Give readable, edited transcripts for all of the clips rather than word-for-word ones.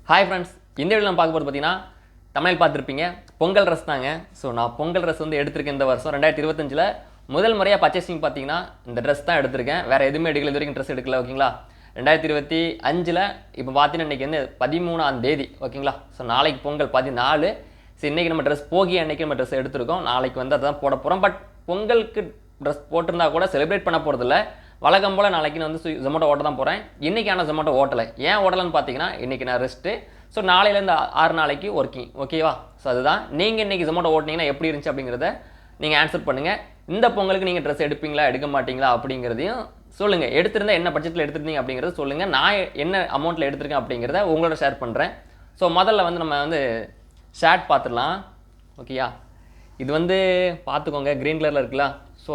Hi friends, இந்த video நம்ம பார்க்க போகிறது பார்த்தீங்கன்னா தமிழ் பார்த்துருப்பீங்க பொங்கல் ட்ரெஸ் தாங்க. ஸோ நான் பொங்கல் ட்ரெஸ் வந்து எடுத்திருக்கேன் இந்த வருஷம் 2025 முதல் முறையாக பர்ச்சேசிங் பார்த்தீங்கன்னா இந்த ட்ரெஸ் தான் எடுத்திருக்கேன். வேறு எதுவுமே எடுக்கல, இது வரைக்கும் ட்ரெஸ் எடுக்கல. ஓகேங்களா, 2025 இப்போ பார்த்தீங்கன்னா இன்றைக்கி வந்து 13ஆம் தேதி. ஓகேங்களா, ஸோ நாளைக்கு பொங்கல் 14. ஸோ இன்றைக்கி நம்ம ட்ரெஸ் போகி அன்றைக்கி நம்ம ட்ரெஸ் எடுத்திருக்கோம். நாளைக்கு வந்து அதான் போட போகிறோம். பட் பொங்கலுக்கு ட்ரெஸ் போட்டிருந்தா கூட செலிப்ரேட் பண்ண போகிறதில்ல. வழக்கம் போல் நாளைக்கு நான் வந்து ஜொமேட்டோ ஓட்ட தான் போகிறேன். இன்றைக்கி ஆனால் ஜொமேட்டோ ஓட்டலை. ஏன் ஓட்டலைன்னு பார்த்தீங்கன்னா இன்றைக்கி நான் ரெஸ்ட்டு. ஸோ நாளையிலேருந்து 6 நாளைக்கு ஒர்க்கிங். ஓகேவா, ஸோ அதுதான். நீங்கள் இன்றைக்கி ஜொமேட்டோ ஓட்டினீங்கன்னா எப்படி இருந்துச்சு அப்படிங்கிறத நீங்கள் ஆன்சர் பண்ணுங்கள். இந்த பொங்கலுக்கு நீங்கள் ட்ரெஸ் எடுப்பீங்களா எடுக்க மாட்டீங்களா அப்படிங்கிறதையும் சொல்லுங்கள். எடுத்திருந்தால் என்ன பட்ஜெட்டில் எடுத்துருந்தீங்க அப்படிங்கிறத சொல்லுங்கள். நான் என்ன அமௌண்ட்டில் எடுத்திருக்கேன் அப்படிங்கிறத உங்களோட ஷேர் பண்ணுறேன். ஸோ முதல்ல வந்து நம்ம வந்து ஷர்ட் பார்த்துடலாம். ஓகேயா, இது வந்து பார்த்துக்கோங்க, க்ரீன் கலரில் இருக்குல்ல. ஸோ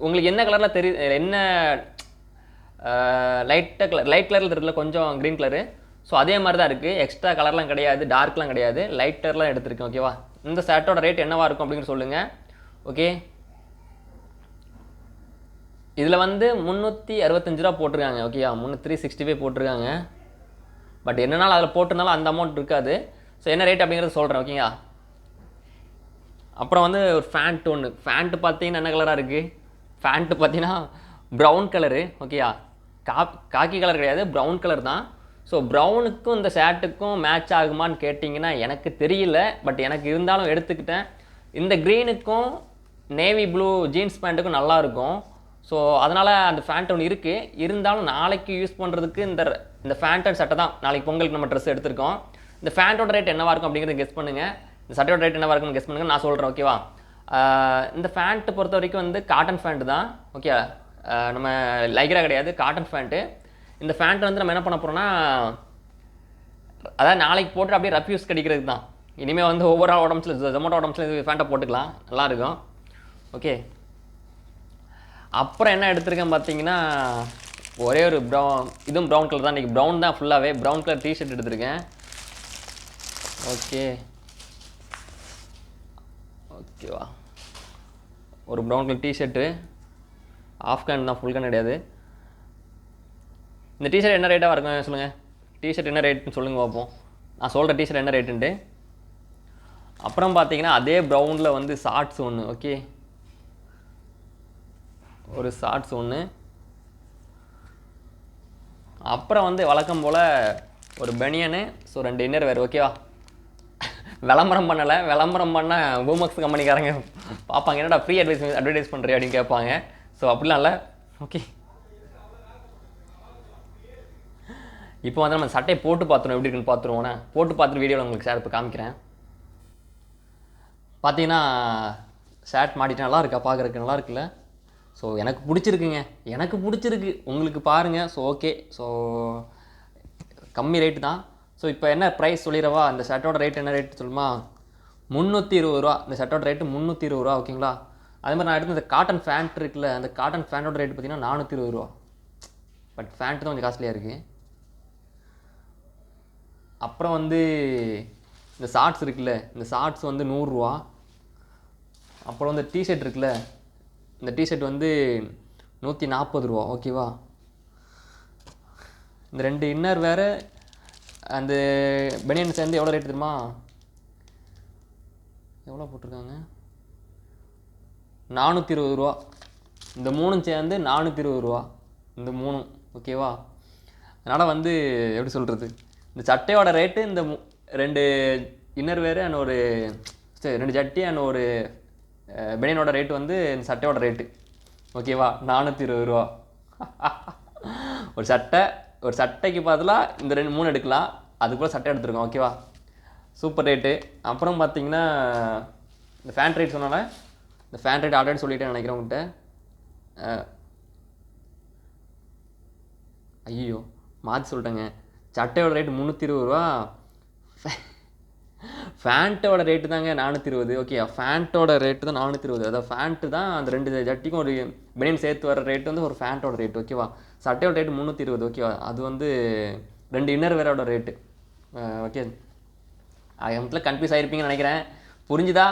உங்களுக்கு என்ன கலரில் என்ன லைட் கலரில் இருக்குல்ல, கொஞ்சம் க்ரீன் கலரு. ஸோ அதே மாதிரி தான் இருக்குது. எக்ஸ்ட்ரா கலர்லாம் கிடையாது, டார்க்லாம் கிடையாது, லைட் கலர்லாம் எடுத்திருக்கேன். ஓகேவா, இந்த ஷர்ட்டோட ரேட் என்னவாக இருக்கும் அப்படின்னு சொல்லுங்கள். ஓகே, இதில் வந்து 365 ரூபா போட்டிருக்காங்க. ஓகேயா, 365 போட்டிருக்காங்க. பட் என்னன்னாலும் அதில் போட்டிருந்தாலும் அந்த அமௌண்ட் இருக்காது. ஸோ என்ன ரேட் அப்படிங்கிறத சொல்கிறேன். ஓகேங்களா, அப்புறம் வந்து ஒரு ஃபேண்ட் ஒன்று. ஃபேண்ட்டு பார்த்தீங்கன்னா என்ன கலராக இருக்குது? ஃபேண்ட்டு பார்த்தீங்கன்னா ப்ரௌன் கலரு. ஓகேயா, காக்கி கலர் கிடையாது, ப்ரௌன் கலர் தான். ஸோ ப்ரௌனுக்கும் இந்த ஷர்ட்டுக்கும் மேட்ச் ஆகுமான்னு கேட்டிங்கன்னா எனக்கு தெரியல. பட் எனக்கு இருந்தாலும் எடுத்துக்கிட்டேன். இந்த க்ரீனுக்கும் நேவி ப்ளூ ஜீன்ஸ் பேண்ட்டுக்கும் நல்லாயிருக்கும். ஸோ அதனால் அந்த ஃபேண்ட் ஒன்று இருக்குது. இருந்தாலும் நாளைக்கு யூஸ் பண்ணுறதுக்கு இந்த ஃபேண்ட் அண்ட் சட்டை தான் நாளைக்கு பொங்கலுக்கு நம்ம ட்ரெஸ் எடுத்திருக்கோம். இந்த ஃபேண்ட்டோட ரேட் என்னவாக இருக்கும் அப்படிங்கிறத கெஸ் பண்ணுங்கள். இந்த சட்டையோட ரேட் என்னவாக இருக்குன்னு கெஸ் பண்ணுங்கள், நான் சொல்கிறேன். ஓகேவா, இந்த ஃபேண்ட்டு பொறுத்த வரைக்கும் வந்து காட்டன் ஃபேண்ட்டு தான். ஓகே, நம்ம லைக்ரா கிடையாது, காட்டன் ஃபேண்ட்டு. இந்த ஃபேண்ட்டை வந்து நம்ம என்ன பண்ண போகிறோம்னா, அதாவது நாளைக்கு போட்டு அப்படியே ரஃப்யூஸ் கிடைக்கிறது தான். இனிமேல் வந்து ஒவ்வொரு உடம்புல ஜொமேட்டோ உடம்புல இது ஃபேண்ட்டை போட்டுக்கலாம், நல்லாயிருக்கும். ஓகே, அப்புறம் என்ன எடுத்திருக்கேன் பார்த்தீங்கன்னா ஒரே ஒரு இதுவும் ப்ரௌன் கலர் தான். இன்றைக்கி ப்ரௌன் தான் ஃபுல்லாகவே. ப்ரௌன் கலர் டிஷர்ட் எடுத்திருக்கேன். ஓகேவா, ஒரு ப்ரௌன் கலர் டிஷர்ட்டு, ஆஃப் கேன் தான், ஃபுல் கேன் கிடையாது. இந்த டிஷர்ட் என்ன ரேட்டாக இருக்கும் சொல்லுங்கள். டிஷர்ட் என்ன ரேட்டுன்னு சொல்லுங்கள் பார்ப்போம். நான் சொல்கிற டிஷர்ட் என்ன ரேட்டுன்ட்டு. அப்புறம் பார்த்தீங்கன்னா அதே ப்ரௌனில் வந்து ஷார்ட்ஸ் ஒன்று. ஓகே, ஒரு ஷார்ட்ஸ் ஒன்று. அப்புறம் வந்து வழக்கம் போல் ஒரு பனியனு. ஸோ 2 இன்னர் வேறு. ஓகேவா, விளம்பரம் பண்ணலை. விளம்பரம் பண்ணால் பூமக்ஸ் கம்பெனிக்காரங்க பார்ப்பாங்க, என்னடா ஃப்ரீ அட்வர்டைஸ் பண்ணுறேன் அப்படின்னு கேட்பாங்க. ஸோ அப்படிலாம் இல்லை. ஓகே, இப்போ வந்து நம்ம சட்டையை போட்டு பார்த்துருவோம், எப்படி இருக்குன்னு பார்த்துருவோண்ணே. போட்டு பார்த்துட்டு வீடியோவில் உங்களுக்கு ஷேர் இப்போ காமிக்கிறேன். பார்த்தீங்கன்னா ஷர்ட் மாட்டிட்டு நல்லா இருக்கா, பார்க்குறதுக்கு நல்லா இருக்குல்ல. ஸோ எனக்கு பிடிச்சிருக்குங்க, எனக்கு பிடிச்சிருக்கு. உங்களுக்கு பாருங்கள். ஸோ ஓகே, ஸோ கம்மி ரேட்டு தான். ஸோ இப்போ என்ன ப்ரைஸ் சொல்லிடவா? இந்த ஷர்ட்டோட ரேட் என்ன ரேட் சொல்லுமா? 320 ரூபா. இந்த ஷர்ட்டோட ரேட்டு 320 ரூபா. ஓகேங்களா, அதே மாதிரி நான் எடுத்து இந்த காட்டன் ஃபேண்ட் இருக்குல்ல, அந்த காட்டன் ஃபேண்ட்டோட ரேட்டு பார்த்தீங்கன்னா 420 ரூபா. பட் ஃபேண்ட்டு தான் கொஞ்சம் காஸ்ட்லியாக இருக்குது. அப்புறம் வந்து இந்த ஷார்ட்ஸ் இருக்குல்ல, இந்த ஷார்ட்ஸ் வந்து 100 ரூபா. அப்புறம் வந்து டிஷர்ட் இருக்குல்ல, இந்த டிஷர்ட் வந்து 140 ரூபா. ஓகேவா, இந்த 2 இன்னர் வேறு அந்த பனியன் சேர்ந்து எவ்வளோ ரேட் தெரியுமா? எவ்வளோ போட்டிருக்காங்க? 420 ரூபா. இந்த 3 சேர்ந்து 420 ரூபா, இந்த 3. ஓகேவா, அதனால் வந்து எப்படி சொல்கிறது, இந்த சட்டையோட ரேட்டு, இந்த 2 இன்னர் வேறு அண்ட் ஒரு 2 ஜட்டி அண்ட் ஒரு பெனியனோட ரேட்டு வந்து இந்த சட்டையோட ரேட்டு. ஓகேவா, 420 ரூபா. ஒரு சட்டைக்கு பதிலாக இந்த 3 எடுக்கலாம். அதுக்குள்ளே சட்டை எடுத்துருக்கோம். ஓகேவா, சூப்பர் ரேட்டு. அப்புறம் பார்த்தீங்கன்னா இந்த ஃபேண்ட் ரேட் சொன்னால, இந்த ஃபேண்ட் ரேட் ஆல்ரெடி சொல்லிட்டேன்னு நினைக்கிறேன் உங்கள்கிட்ட. ஐயோ மாற்றி சொல்லிட்டேங்க. சட்டையோட ரேட்டு 320 ரூபா, ஃபேண்ட்டோட ரேட்டு தாங்க 420. ஓகே, ஃபேண்ட்டோட ரேட்டு தான் 420. அதாவது ஃபேண்ட்டு தான் அந்த 2 ஜட்டிக்கும் ஒரு பெனியன் சேர்த்து வர ரேட்டு வந்து ஒரு ஃபேண்ட்டோட ரேட்டு. ஓகேவா, சட்டையோட ரேட்டு 320. ஓகேவா, அது வந்து 2 இன்னர் வேரோட ரேட்டு. ஓகே, அதில் கன்ஃபியூஸ் ஆகிருப்பீங்கன்னு நினைக்கிறேன். புரிஞ்சுதா?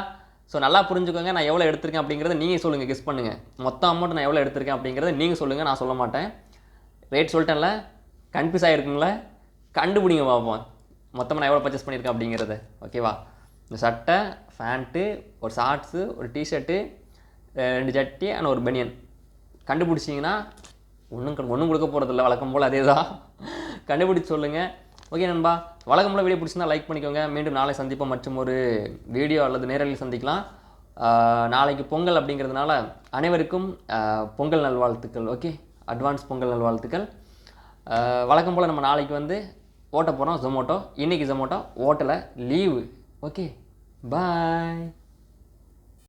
ஸோ நல்லா புரிஞ்சுக்கோங்க. நான் எவ்வளோ எடுத்திருக்கேன் அப்படிங்கிறத நீங்கள் சொல்லுங்கள், கெஸ் பண்ணுங்கள். மொத்த அமௌண்ட் நான் எவ்வளோ எடுத்திருக்கேன் அப்படிங்கிறத நீங்கள் சொல்லுங்கள், நான் சொல்ல மாட்டேன். ரேட் சொல்லிட்டேன்ல, கன்ஃபியூஸ் ஆகிருக்குங்களே, கண்டுபிடிங்க பார்ப்போம். மொத்தமாக நான் எவ்வளோ பர்ச்சேஸ் பண்ணியிருக்கேன் அப்படிங்கிறது. ஓகேவா? இந்த சட்டை, ஃபேண்ட்டு, ஒரு ஷார்ட்ஸு, ஒரு டிஷர்ட்டு, 2 ஜட்டி அண்ட் ஒரு பனியன். கண்டுபிடிச்சிங்கன்னா ஒன்றும் கொடுக்க போகிறதில்ல, வழக்கம் போல் அதே தான். கண்டுபிடிச்சி சொல்லுங்கள். ஓகே நண்பா, வழக்கம் போல் வீடியோ பிடிச்சிருந்தா லைக் பண்ணிக்கோங்க. மீண்டும் நாளை சந்திப்போம் மற்றும் ஒரு வீடியோ அல்லது நேரலில் சந்திக்கலாம். நாளைக்கு பொங்கல் அப்படிங்கிறதுனால அனைவருக்கும் பொங்கல் நல்வாழ்த்துக்கள். ஓகே, அட்வான்ஸ் பொங்கல் நல்வாழ்த்துக்கள். வழக்கம் போல் நம்ம நாளைக்கு வந்து ஓட்ட போகிறோம் ஜொமோட்டோ. இன்றைக்கி ஜொமோட்டோ ஓட்டலை, லீவு. ஓகே, பாய்.